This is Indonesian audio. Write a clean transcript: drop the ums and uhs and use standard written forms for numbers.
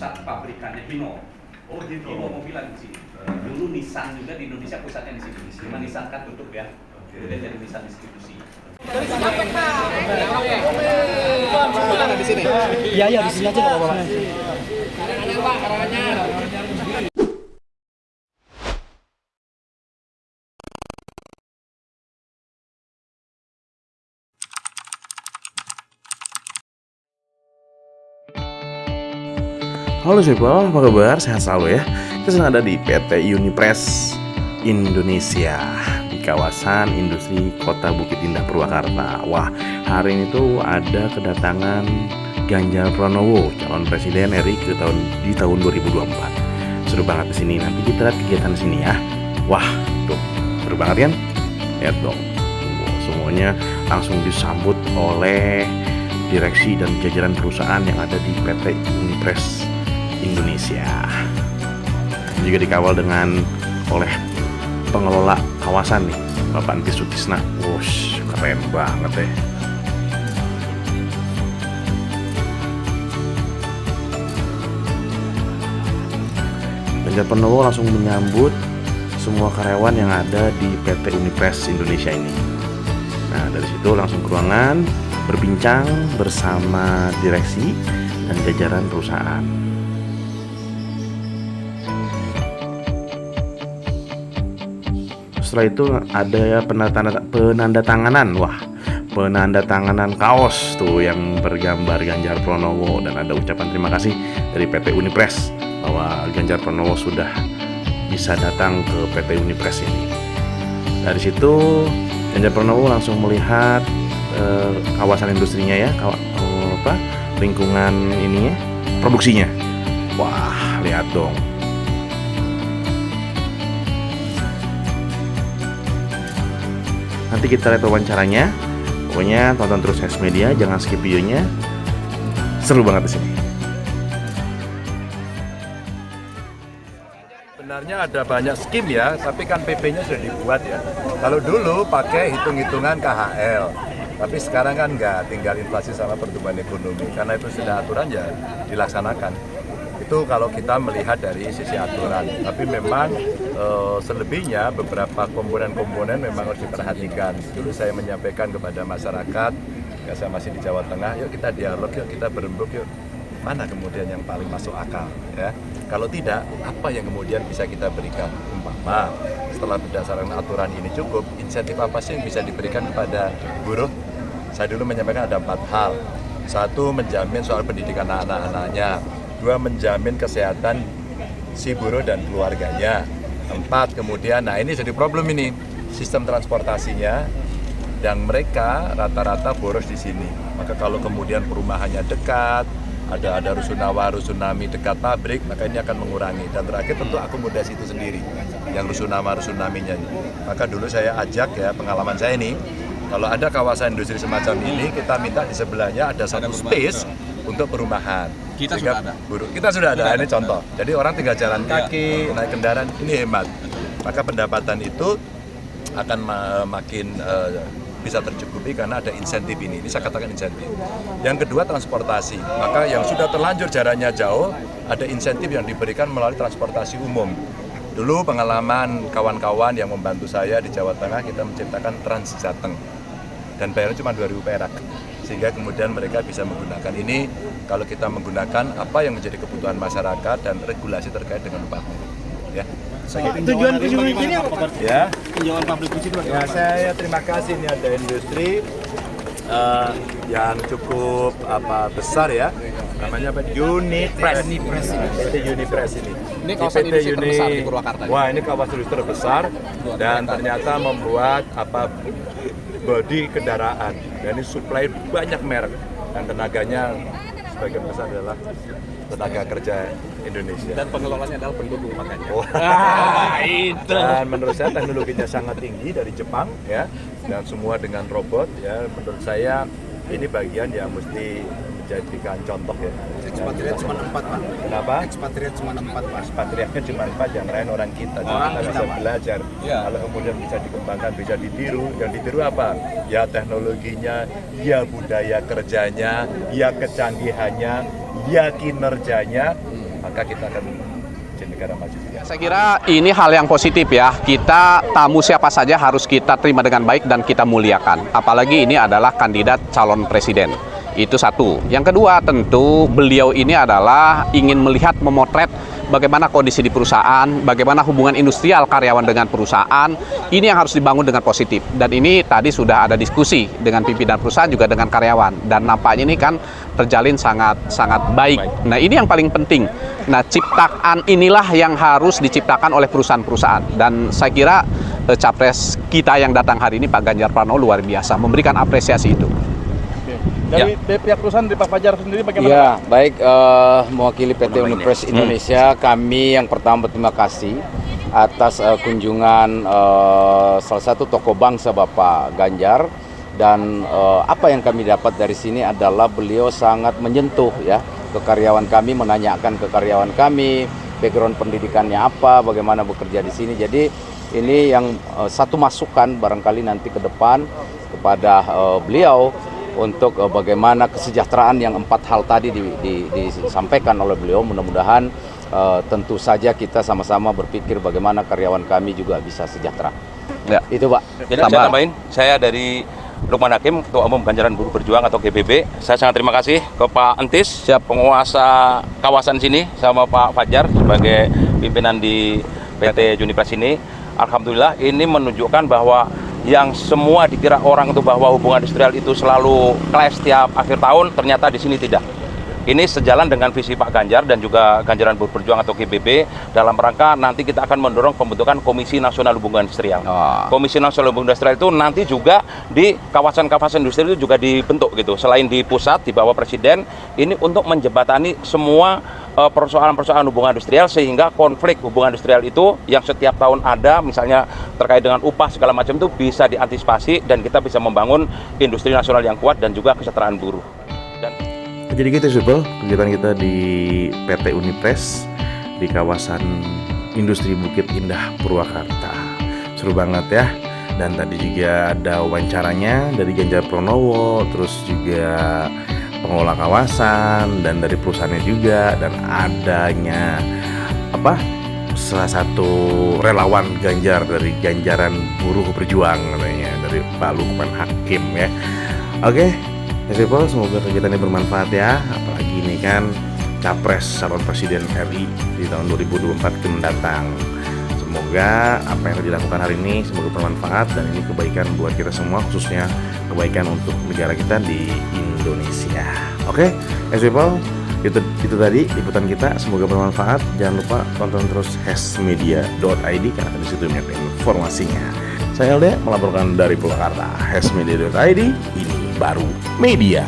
pusat pabrikannya Hino. Oh gitu. Hino mobilan di sini. Dulu Nissan juga di Indonesia pusatnya di sini. Cuma Nissan kan tutup ya. Kemudian jadi Nissan distribusi. Di sini. Iya, di sini aja nggak apa-apa. Halo people, apa kabar? Sehat selalu ya. Kita sedang ada di PT Unipress Indonesia di kawasan industri Kota Bukit Indah Purwakarta. Wah, hari ini tuh ada kedatangan Ganjar Pranowo, calon presiden RI di tahun 2024. Seru banget di sini. Nanti kita lihat kegiatan di sini ya. Wah, tuh seru banget kan? Lihat dong. Semuanya langsung disambut oleh direksi dan jajaran perusahaan yang ada di PT Unipress Indonesia. Juga dikawal oleh pengelola kawasan nih, Bapak Anti Sutisna. Wush, keren banget ya. Ganjar Pranowo langsung menyambut semua karyawan yang ada di PT Unipress Indonesia ini. Nah, dari situ langsung ke ruangan berbincang bersama direksi dan jajaran perusahaan. Setelah itu ada ya penandatanganan. Wah, penandatanganan kaos tuh yang bergambar Ganjar Pranowo, dan ada ucapan terima kasih dari PT Unipress bahwa Ganjar Pranowo sudah bisa datang ke PT Unipress ini. Dari situ Ganjar Pranowo langsung melihat kawasan industrinya ya, lingkungan ininya, produksinya. Wah, lihat dong. Nanti kita lihat wawancaranya. Pokoknya tonton terus Has Media, jangan skip videonya. Seru banget di sini. Sebenarnya ada banyak skim ya, tapi kan PP-nya sudah dibuat ya. Kalau dulu pakai hitung-hitungan KHL, tapi sekarang kan nggak, tinggal inflasi sama pertumbuhan ekonomi. Karena itu sudah aturan ya dilaksanakan. Itu kalau kita melihat dari sisi aturan. Tapi memang selebihnya beberapa komponen-komponen memang harus diperhatikan. Dulu saya menyampaikan kepada masyarakat, ya saya masih di Jawa Tengah, yuk kita dialog, yuk kita berembuk, yuk mana kemudian yang paling masuk akal ya. Kalau tidak, apa yang kemudian bisa kita berikan? Umpama setelah berdasarkan aturan ini cukup, insentif apa sih yang bisa diberikan kepada buruh? Saya dulu menyampaikan ada 4 hal. 1, menjamin soal pendidikan anak-anaknya. 2, menjamin kesehatan si buruh dan keluarganya. 4, kemudian, nah ini jadi problem ini, sistem transportasinya, dan mereka rata-rata boros di sini. Maka kalau kemudian perumahannya dekat, ada rusunawa, rusunami dekat pabrik, maka ini akan mengurangi. Dan terakhir tentu akomodasi itu sendiri, yang rusunawa, rusunaminya. Maka dulu saya ajak ya, pengalaman saya ini, kalau ada kawasan industri semacam ini, kita minta di sebelahnya ada satu space untuk perumahan. Kita sudah ada. Kita sudah ada, ini contoh. Jadi orang tinggal jalan kaki, naik kendaraan, ini hemat. Maka pendapatan itu akan makin bisa tercukupi karena ada insentif ini. Ini saya katakan insentif. Yang kedua, transportasi. Maka yang sudah terlanjur jaraknya jauh, ada insentif yang diberikan melalui transportasi umum. Dulu pengalaman kawan-kawan yang membantu saya di Jawa Tengah, kita menciptakan Trans Jateng. Dan bayarnya cuma 2.000 perak. Sehingga kemudian mereka bisa menggunakan ini. Kalau kita menggunakan apa yang menjadi kebutuhan masyarakat dan regulasi terkait dengan upah minimum. Ya. Tujuan ini apa? Ya. Penjualan pabrik biji itu Ya, saya terima kasih, ini ada industri yang cukup besar ya, namanya apa? Unipress. PT Unipress ini. Ini kawasan industri terbesar di Purwakarta. Wah, ini kawasan industri terbesar dan ternyata membuat bodi kendaraan. Dan ini supply banyak merek dan tenaganya sebagian besar adalah tenaga kerja Indonesia. Dan pengelolanya adalah pendukung makanya. Itu. Dan menurut saya teknologinya sangat tinggi dari Jepang ya, dan semua dengan robot ya. Menurut saya ini bagian yang mesti dijadikan contoh ya. Ekspatriat cuma 4, Pak. Kenapa? Ekspatriat cuma 4, Pak. Ekspatriatnya cuma 4, yang lain orang kita. Jadi kita bisa belajar. Ya. Kalau kemudian bisa dikembangkan, bisa ditiru. Yang ditiru apa? Ya teknologinya, ya budaya kerjanya, ya kecanggihannya, ya kinerjanya. maka kita akan jadi negara maju juga. Saya kira ini hal yang positif ya. Kita tamu siapa saja harus kita terima dengan baik dan kita muliakan. Apalagi ini adalah kandidat calon presiden. Itu satu. Yang kedua tentu beliau ini adalah ingin melihat memotret bagaimana kondisi di perusahaan, bagaimana hubungan industrial karyawan dengan perusahaan, ini yang harus dibangun dengan positif. Dan ini tadi sudah ada diskusi dengan pimpinan perusahaan juga dengan karyawan. Dan nampaknya ini kan terjalin sangat baik. Nah ini yang paling penting. Nah ciptaan inilah yang harus diciptakan oleh perusahaan-perusahaan. Dan saya kira capres kita yang datang hari ini Pak Ganjar Pranowo luar biasa, memberikan apresiasi itu. Dari pihak perusahaan, dari Pak Fajar sendiri bagaimana? Ya, baik, mewakili PT Unipres Indonesia, kami yang pertama berterima kasih atas kunjungan salah satu tokoh bangsa Bapak Ganjar, dan apa yang kami dapat dari sini adalah beliau sangat menyentuh ya ke karyawan kami, menanyakan ke karyawan kami background pendidikannya apa, bagaimana bekerja di sini. Jadi ini yang satu masukan barangkali nanti ke depan kepada beliau untuk bagaimana kesejahteraan yang 4 hal tadi disampaikan oleh beliau. Mudah-mudahan tentu saja kita sama-sama berpikir bagaimana karyawan kami juga bisa sejahtera. Ya. Itu Pak. Jadi saya tambahin, saya dari Lukman Hakim, Ketua Umum Ganjaran Buruh Berjuang atau GBB. Saya sangat terima kasih ke Pak Entis, penguasa kawasan sini, sama Pak Fajar sebagai pimpinan di PT Unipres ini. Alhamdulillah ini menunjukkan bahwa yang semua dikira orang itu bahwa hubungan industrial itu selalu clash setiap akhir tahun, ternyata di sini tidak. Ini sejalan dengan visi Pak Ganjar dan juga Ganjaran Buruh Berjuang atau GBB dalam rangka nanti kita akan mendorong pembentukan Komisi Nasional Hubungan Industrial. Komisi Nasional Hubungan Industrial itu nanti juga di kawasan-kawasan industri itu juga dibentuk gitu. Selain di pusat di bawah Presiden, ini untuk menjembatani semua persoalan-persoalan hubungan industrial sehingga konflik hubungan industrial itu yang setiap tahun ada, misalnya terkait dengan upah segala macam itu bisa diantisipasi dan kita bisa membangun industri nasional yang kuat dan juga kesejahteraan buruh. Jadi gitu Supel, kegiatan kita di PT Unipres di kawasan industri Bukit Indah Purwakarta. Seru banget ya. Dan tadi juga ada wawancaranya dari Ganjar Pranowo, terus juga pengelola kawasan dan dari perusahaannya juga, dan adanya salah satu relawan Ganjar dari Ganjaran Buruh Berjuang katanya, dari Pak Lukman Hakim ya. Oke. Ya People, semoga kegiatan ini bermanfaat ya. Apalagi ini kan capres calon presiden RI di tahun 2024 mendatang. Semoga apa yang dilakukan hari ini semoga bermanfaat dan ini kebaikan buat kita semua, khususnya kebaikan untuk negara kita di Indonesia. Oke, ya People, itu tadi liputan kita, semoga bermanfaat. Jangan lupa tonton terus hesmedia.id karena di situ banyak informasinya. Saya LD melaporkan dari Purwakarta. hesmedia.id, ini baru media.